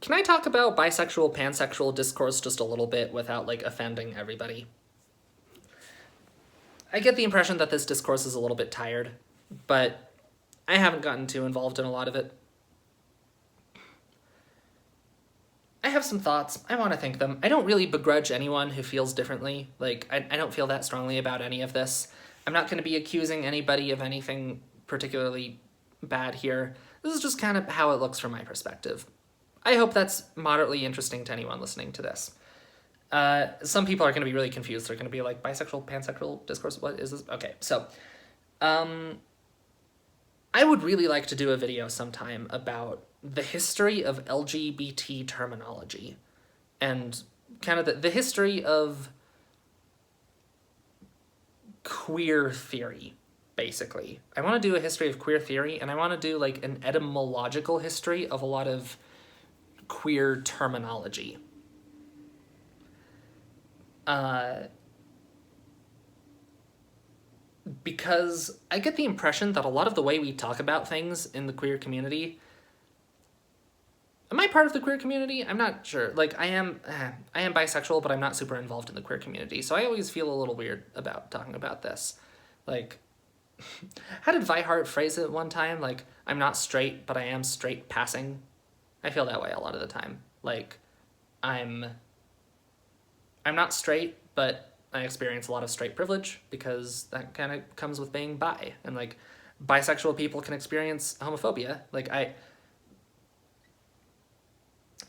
Can I talk about bisexual, pansexual discourse just a little bit without, like, offending everybody? I get the impression that this discourse is a little bit tired, but I haven't gotten too involved in a lot of it. I have some thoughts. I want to think them. I don't really begrudge anyone who feels differently. Like, I don't feel that strongly about any of this. I'm not going to be accusing anybody of anything particularly bad here. This is just kind of how it looks from my perspective. I hope that's moderately interesting to anyone listening to this. Some people are going to be really confused. They're going to be like, bisexual, pansexual discourse, what is this? Okay, so I would really like to do a video sometime about the history of LGBT terminology and kind of the history of queer theory, basically. I want to do a history of queer theory, and I want to do like an etymological history of a lot of queer terminology. Because I get the impression that a lot of the way we talk about things in the queer community... Am I part of the queer community? I'm not sure. Like, I am bisexual, but I'm not super involved in the queer community, so I always feel a little weird about talking about this. Like, how did Weihart phrase it one time? Like, I'm not straight, but I am straight passing. I feel that way a lot of the time. Like, I'm not straight, but I experience a lot of straight privilege because that kind of comes with being bi. And, like, bisexual people can experience homophobia. Like,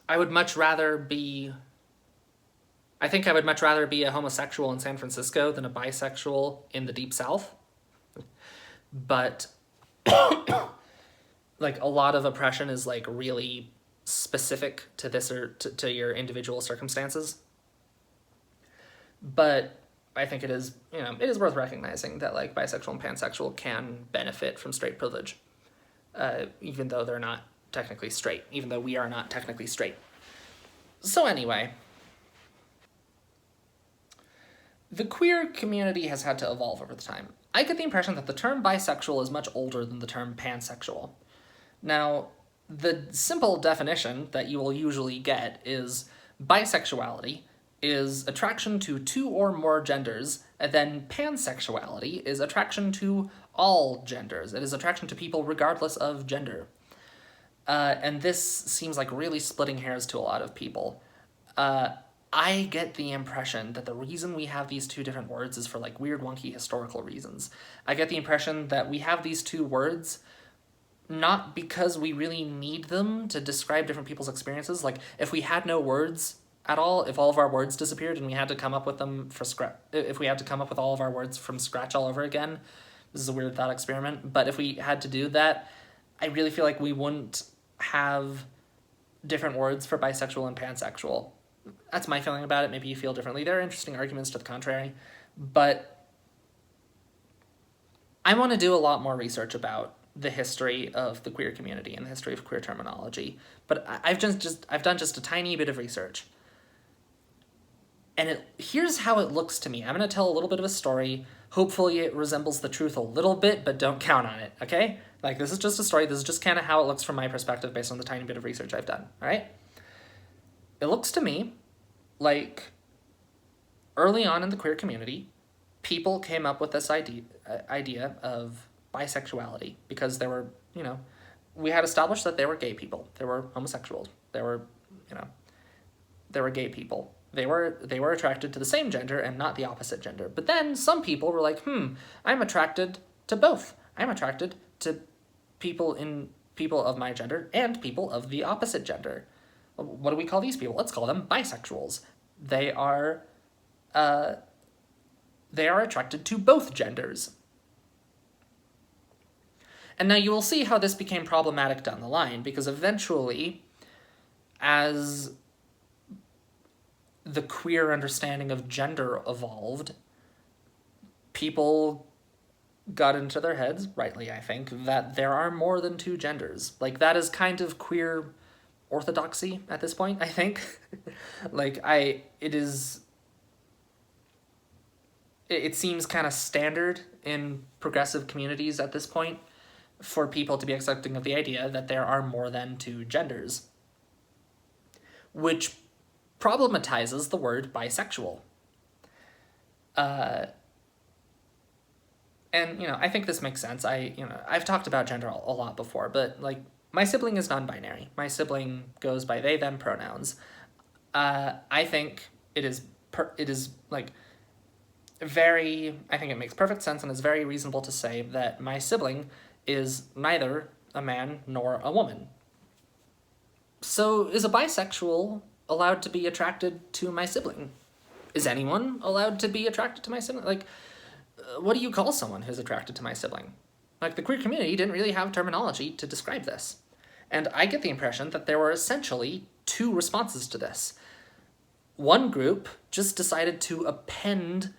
I would much rather be... I think I would much rather be a homosexual in San Francisco than a bisexual in the Deep South. But, like, a lot of oppression is, like, really specific to this or to your individual circumstances. But I think it is, it is worth recognizing that, like, bisexual and pansexual can benefit from straight privilege, even though they're not technically straight, even though we are not technically straight. So anyway, the queer community has had to evolve over the time. I get the impression that the term bisexual is much older than the term pansexual. Now, the simple definition that you will usually get is bisexuality is attraction to two or more genders, and then pansexuality is attraction to all genders. It is attraction to people regardless of gender. And this seems like really splitting hairs to a lot of people. I get the impression that the reason we have these two different words is for, like, weird, wonky historical reasons. I get the impression that we have these two words not because we really need them to describe different people's experiences. Like, if we had no words at all, if all of our words disappeared and we had to come up with them if we had to come up with all of our words from scratch all over again, this is a weird thought experiment, but if we had to do that, I really feel like we wouldn't have different words for bisexual and pansexual. That's my feeling about it. Maybe you feel differently. There are interesting arguments to the contrary, but I want to do a lot more research about the history of the queer community and the history of queer terminology. But I've done just a tiny bit of research. And here's how it looks to me. I'm going to tell a little bit of a story. Hopefully it resembles the truth a little bit, but don't count on it, okay? Like, this is just a story. This is just kind of how it looks from my perspective based on the tiny bit of research I've done, all right? It looks to me like early on in the queer community, people came up with this idea of bisexuality because there were, we had established that there were gay people. There were homosexuals. There were gay people. They were attracted to the same gender and not the opposite gender. But then some people were like, I'm attracted to both. I'm attracted to people of my gender and people of the opposite gender. What do we call these people? Let's call them bisexuals. They are attracted to both genders. And now you will see how this became problematic down the line, because eventually, as the queer understanding of gender evolved, people got into their heads, rightly I think, that there are more than two genders. Like, that is kind of queer orthodoxy at this point, I think. It seems kind of standard in progressive communities at this point for people to be accepting of the idea that there are more than two genders. which problematizes the word bisexual. And, I think this makes sense. I've talked about gender a lot before, but, like, my sibling is non-binary. My sibling goes by they, them pronouns. I think it is, I think it makes perfect sense and is very reasonable to say that my sibling is neither a man nor a woman. So is a bisexual allowed to be attracted to my sibling? Is anyone allowed to be attracted to my sibling? Like, what do you call someone who's attracted to my sibling? Like, the queer community didn't really have terminology to describe this. And I get the impression that there were essentially two responses to this. One group just decided to append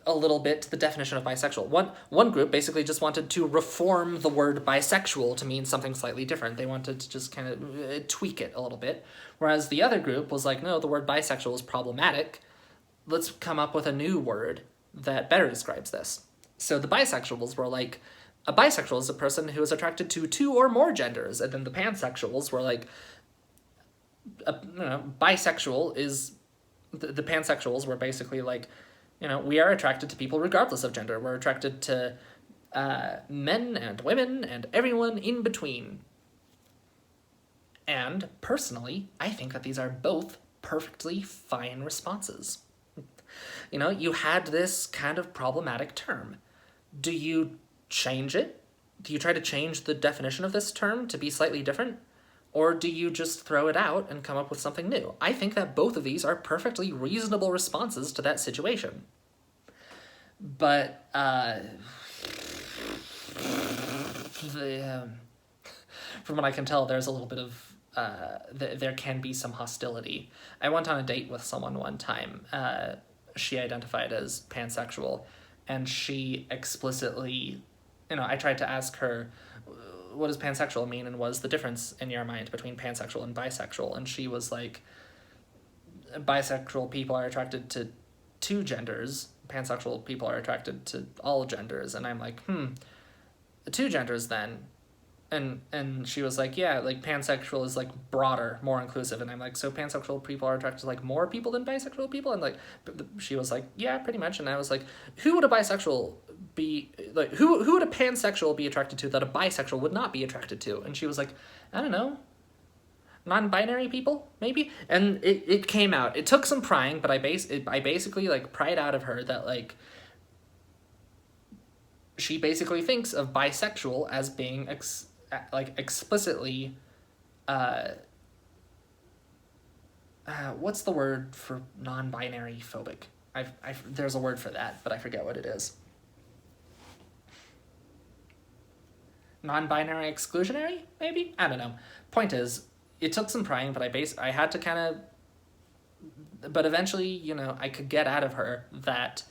a little bit to the definition of bisexual. One group basically just wanted to reform the word bisexual to mean something slightly different. They wanted to just kind of tweak it a little bit. Whereas the other group was like, no, the word bisexual is problematic. Let's come up with a new word that better describes this. So the bisexuals were like, a bisexual is a person who is attracted to two or more genders, and then the pansexuals were like, bisexual is, the pansexuals were basically like, we are attracted to people regardless of gender. We're attracted to men and women and everyone in between. And personally, I think that these are both perfectly fine responses. You had this kind of problematic term. Do you change it? Do you try to change the definition of this term to be slightly different? Or do you just throw it out and come up with something new? I think that both of these are perfectly reasonable responses to that situation. But, from what I can tell, there's a little bit of, there can be some hostility. I went on a date with someone one time. She identified as pansexual, and she explicitly, I tried to ask her, what does pansexual mean, and what is the difference in your mind between pansexual and bisexual? And she was like, bisexual people are attracted to two genders, pansexual people are attracted to all genders. And I'm like, two genders then. And she was like, yeah, like pansexual is like broader, more inclusive. And I'm like, so pansexual people are attracted to like more people than bisexual people? And like, she was like, yeah, pretty much. And I was like, who would a bisexual be, like, who would a pansexual be attracted to that a bisexual would not be attracted to? And she was like, I don't know, non-binary people, maybe? And it came out. It took some prying, but I basically like pried out of her that like, she basically thinks of bisexual as being explicitly, what's the word for non-binary phobic? There's a word for that, but I forget what it is. Non-binary exclusionary, maybe? I don't know. Point is, it took some prying, but I had to kind of, but eventually, I could get out of her that,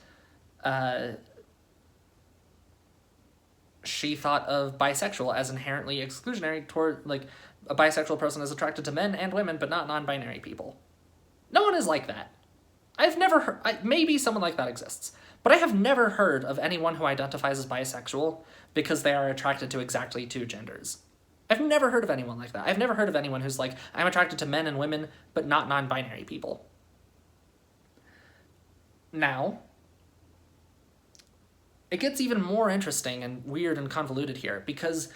she thought of bisexual as inherently exclusionary toward, like, a bisexual person is attracted to men and women, but not non-binary people. No one is like that. I've never heard, maybe someone like that exists, but I have never heard of anyone who identifies as bisexual because they are attracted to exactly two genders. I've never heard of anyone like that. I've never heard of anyone who's like, I'm attracted to men and women, but not non-binary people. Now, it gets even more interesting and weird and convoluted here because,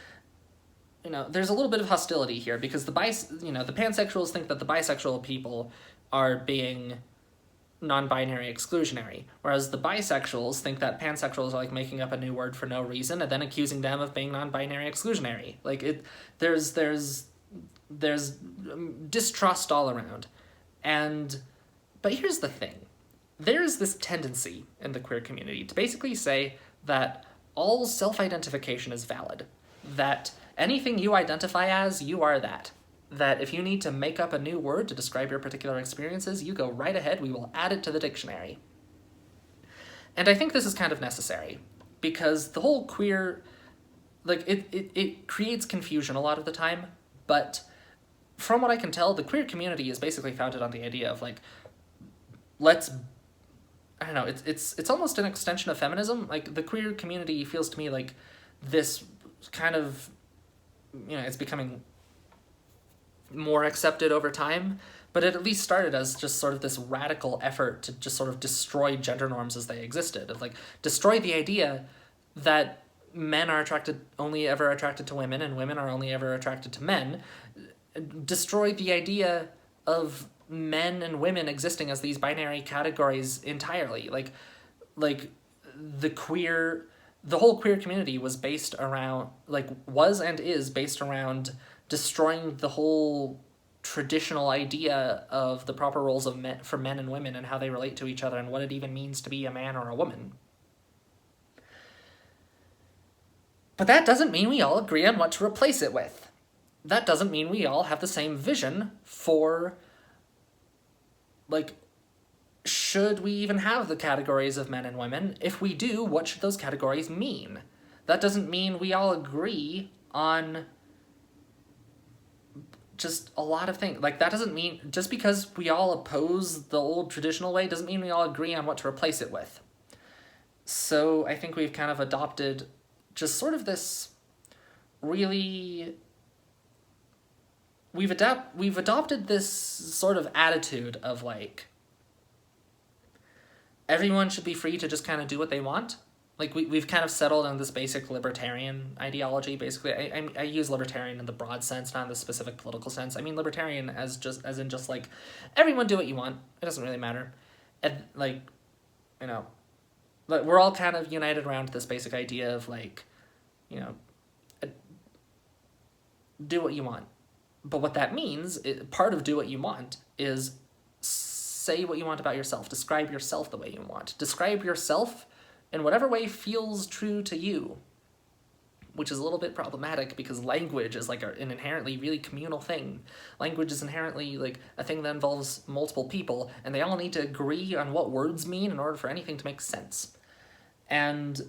there's a little bit of hostility here because the pansexuals think that the bisexual people are being non-binary exclusionary, whereas the bisexuals think that pansexuals are like making up a new word for no reason and then accusing them of being non-binary exclusionary. Like there's distrust all around. But here's the thing. There's this tendency in the queer community to basically say that all self-identification is valid, that anything you identify as, you are that. That if you need to make up a new word to describe your particular experiences, you go right ahead, we will add it to the dictionary. And I think this is kind of necessary, because the whole queer, like, it creates confusion a lot of the time, but from what I can tell, the queer community is basically founded on the idea of, like, I don't know, it's almost an extension of feminism. Like, the queer community feels to me like this kind of, it's becoming more accepted over time, but it at least started as just sort of this radical effort to just sort of destroy gender norms as they existed, of like destroy the idea that men are only ever attracted to women and women are only ever attracted to men, destroy the idea of men and women existing as these binary categories entirely. Like the whole queer community was based around, was and is based around destroying the whole traditional idea of the proper roles of men, for men and women, and how they relate to each other, and what it even means to be a man or a woman. But that doesn't mean we all agree on what to replace it with. That doesn't mean we all have the same vision for, should we even have the categories of men and women? If we do, what should those categories mean? That doesn't mean we all agree on just a lot of things. That doesn't mean, just because we all oppose the old traditional way doesn't mean we all agree on what to replace it with. So I think we've kind of adopted just sort of this really... We've adopted this sort of attitude of, everyone should be free to just kind of do what they want. We've kind of settled on this basic libertarian ideology, basically. I use libertarian in the broad sense, not in the specific political sense. I mean libertarian as in everyone do what you want. It doesn't really matter. And, we're all kind of united around this basic idea of, do what you want. But what that means, part of do what you want, is say what you want about yourself. Describe yourself the way you want. Describe yourself in whatever way feels true to you, which is a little bit problematic because language is an inherently really communal thing. Language is inherently a thing that involves multiple people, and they all need to agree on what words mean in order for anything to make sense. And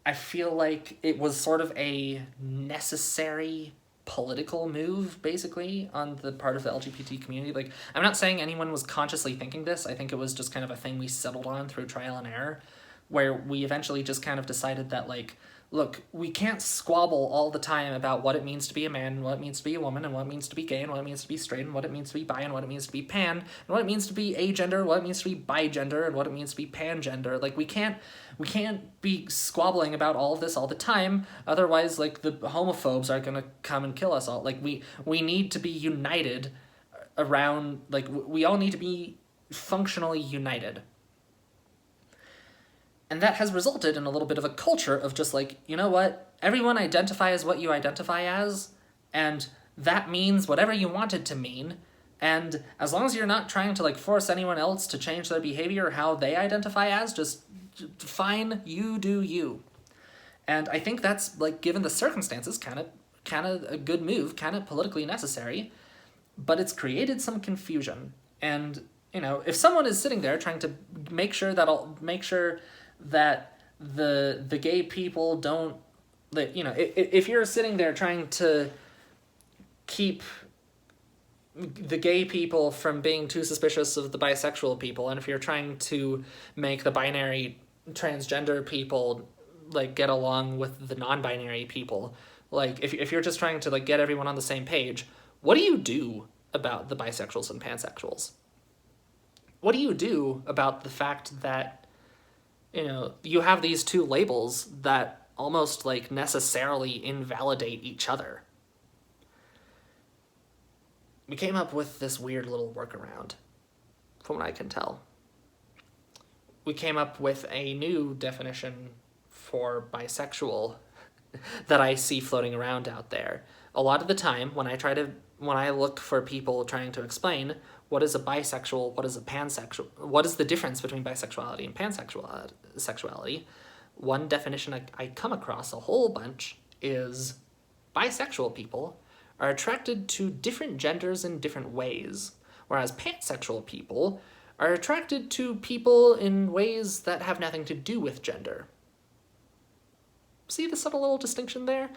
I feel like it was sort of a necessary political move, basically, on the part of the LGBT community. I'm not saying anyone was consciously thinking this. I think it was just kind of a thing we settled on through trial and error, where we eventually just kind of decided that, look, we can't squabble all the time about what it means to be a man, and what it means to be a woman, and what it means to be gay, and what it means to be straight, and what it means to be bi, and what it means to be pan, and what it means to be agender, what it means to be bigender, and what it means to be pangender. We can't be squabbling about all of this all the time, otherwise, the homophobes are gonna come and kill us all. We need to be united around, we all need to be functionally united. And that has resulted in a little bit of a culture of just you know what? Everyone identify as what you identify as, and that means whatever you want it to mean, and as long as you're not trying to force anyone else to change their behavior or how they identify as, just fine, you do you. And I think that's, given the circumstances, kind of a good move, kind of politically necessary, but it's created some confusion. And, if someone is sitting there trying to make sure that the gay people don't, if you're sitting there trying to keep the gay people from being too suspicious of the bisexual people, and if you're trying to make the binary transgender people get along with the non-binary people, if you're just trying to get everyone on the same page, what do you do about the bisexuals and pansexuals? What do you do about the fact that you have these two labels that almost necessarily invalidate each other? We came up with this weird little workaround, from what I can tell. We came up with a new definition for bisexual that I see floating around out there. A lot of the time, when I look for people trying to explain what is a bisexual, what is a pansexual, what is the difference between bisexuality and pansexuality, one definition I come across a whole bunch is bisexual people are attracted to different genders in different ways, whereas pansexual people are attracted to people in ways that have nothing to do with gender. See the subtle little distinction there?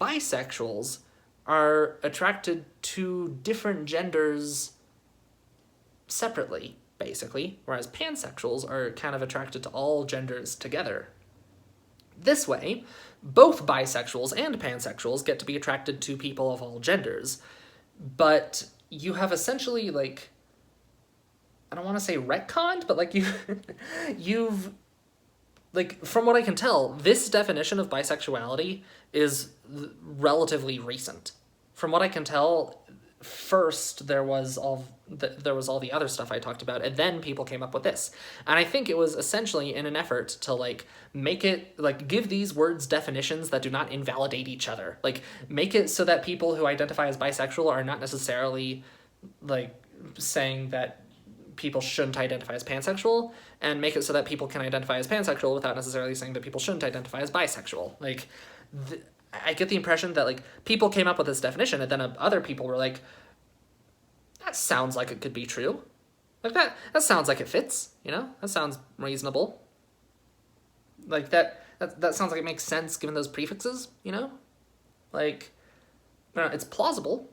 Bisexuals are attracted to different genders separately, basically, whereas pansexuals are kind of attracted to all genders together. This way, both bisexuals and pansexuals get to be attracted to people of all genders, but you have essentially, like, I don't want to say retconned, but, like, you've, like, from what I can tell, this definition of bisexuality is relatively recent. From what I can tell, first there was all the other stuff I talked about, and then people came up with this. And I think it was essentially in an effort to, like, make it, like, give these words definitions that do not invalidate each other. Like, make it so that people who identify as bisexual are not necessarily, like, saying that people shouldn't identify as pansexual, and make it so that people can identify as pansexual without necessarily saying that people shouldn't identify as bisexual. Like, I get the impression that, like, people came up with this definition, and then other people were like, that sounds like it could be true. Like, that sounds like it fits, you know? That sounds reasonable. Like, that sounds like it makes sense given those prefixes, you know? Like, it's plausible,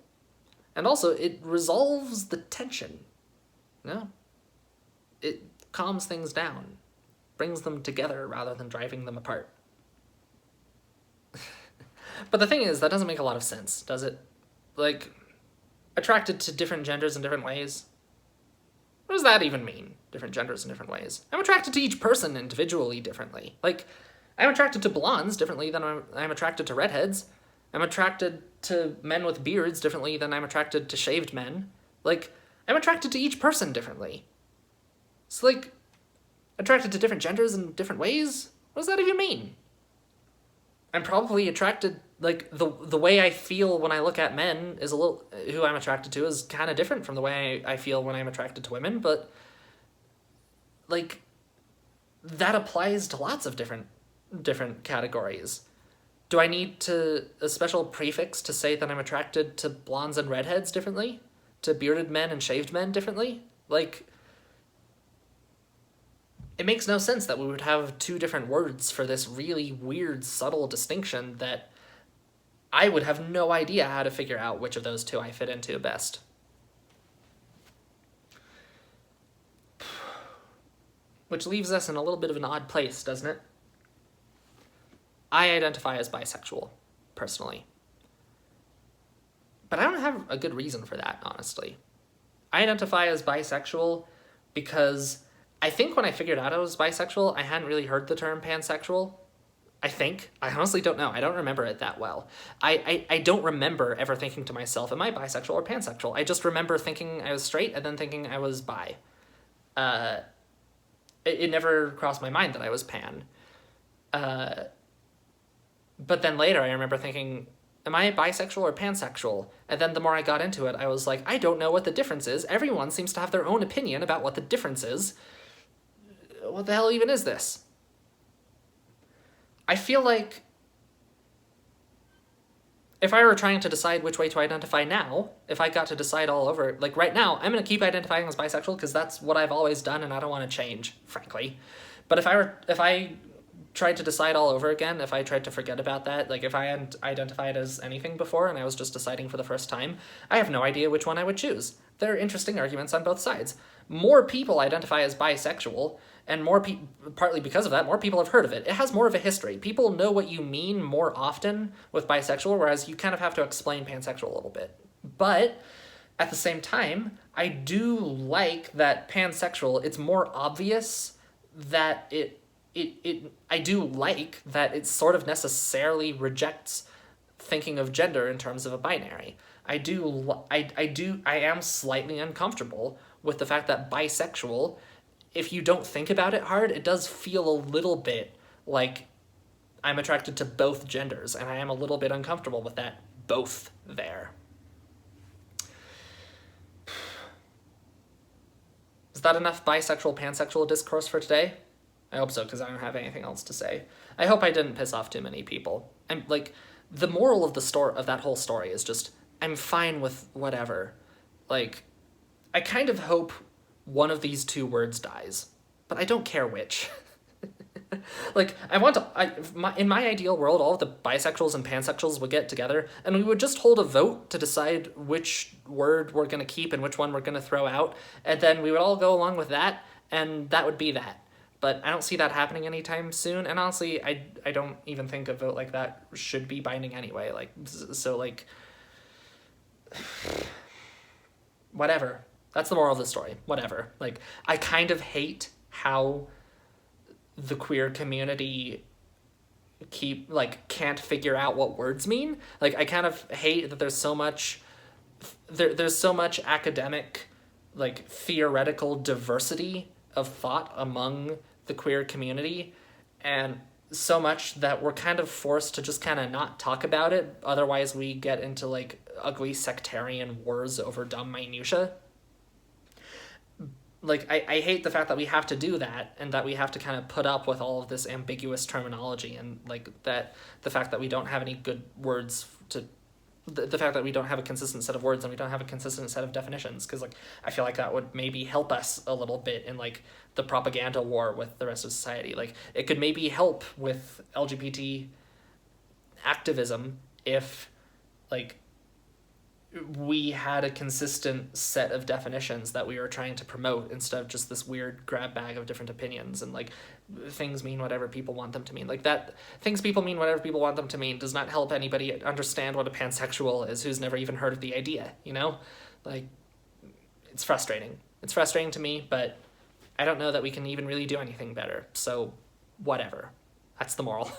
and also it resolves the tension. No. It calms things down, brings them together rather than driving them apart. But the thing is, that doesn't make a lot of sense, does it? Like, attracted to different genders in different ways? What does that even mean, different genders in different ways? I'm attracted to each person individually differently. Like, I'm attracted to blondes differently than I'm attracted to redheads. I'm attracted to men with beards differently than I'm attracted to shaved men. Like, I'm attracted to each person differently. It's like, attracted to different genders in different ways? What does that even mean? I'm probably attracted, like, the way I feel when I look at men is who I'm attracted to is kind of different from the way I feel when I'm attracted to women, but, like, that applies to lots of different categories. Do I need a special prefix to say that I'm attracted to blondes and redheads differently? To bearded men and shaved men differently? Like, it makes no sense that we would have two different words for this really weird, subtle distinction that I would have no idea how to figure out which of those two I fit into best. Which leaves us in a little bit of an odd place, doesn't it? I identify as bisexual, personally. But I don't have a good reason for that, honestly. I identify as bisexual because I think when I figured out I was bisexual, I hadn't really heard the term pansexual. I think. I honestly don't know. I don't remember it that well. I don't remember ever thinking to myself, am I bisexual or pansexual? I just remember thinking I was straight and then thinking I was bi. It never crossed my mind that I was pan. But then later I remember thinking, am I bisexual or pansexual? And then the more I got into it, I was like, I don't know what the difference is. Everyone seems to have their own opinion about what the difference is. What the hell even is this? I feel like if I were trying to decide which way to identify now, if I got to decide all over, like right now, I'm going to keep identifying as bisexual because that's what I've always done and I don't want to change, frankly. But if I tried to decide all over again, if I tried to forget about that, like if I hadn't identified as anything before and I was just deciding for the first time, I have no idea which one I would choose. There are interesting arguments on both sides. More people identify as bisexual, and partly because of that, more people have heard of it. It has more of a history. People know what you mean more often with bisexual, whereas you kind of have to explain pansexual a little bit. But at the same time, I do like that pansexual, it's more obvious that I do like that it sort of necessarily rejects thinking of gender in terms of a binary. I am slightly uncomfortable with the fact that bisexual, if you don't think about it hard, it does feel a little bit like I'm attracted to both genders, and I am a little bit uncomfortable with that both there. Is that enough bisexual, pansexual discourse for today? I hope so, because I don't have anything else to say. I hope I didn't piss off too many people. I'm like, the moral of that whole story is just, I'm fine with whatever. Like, I kind of hope one of these two words dies, but I don't care which. Like, in my ideal world, all of the bisexuals and pansexuals would get together, and we would just hold a vote to decide which word we're going to keep and which one we're going to throw out, and then we would all go along with that, and that would be that. but I don't see that happening anytime soon. And honestly, I don't even think a vote like that should be binding anyway. Like, so like, whatever. That's the moral of the story. Whatever. Like, I kind of hate how the queer community can't figure out what words mean. Like, I kind of hate that there's so much academic, like, theoretical diversity of thought among the queer community, and so much that we're kind of forced to just kind of not talk about it. Otherwise, we get into, like, ugly sectarian wars over dumb minutia. Like, I hate the fact that we have to do that, and that we have to kind of put up with all of this ambiguous terminology, and, like, that the fact that we don't have any good words to the fact that we don't have a consistent set of words, and we don't have a consistent set of definitions, because, like, I feel like that would maybe help us a little bit in, like, the propaganda war with the rest of society. Like, it could maybe help with LGBT activism if, like, we had a consistent set of definitions that we were trying to promote, instead of just this weird grab bag of different opinions, and, like, things mean whatever people want them to mean. Like, that things people mean whatever people want them to mean does not help anybody understand what a pansexual is who's never even heard of the idea, you know? Like, it's frustrating. It's frustrating to me, but I don't know that we can even really do anything better. So, whatever. That's the moral.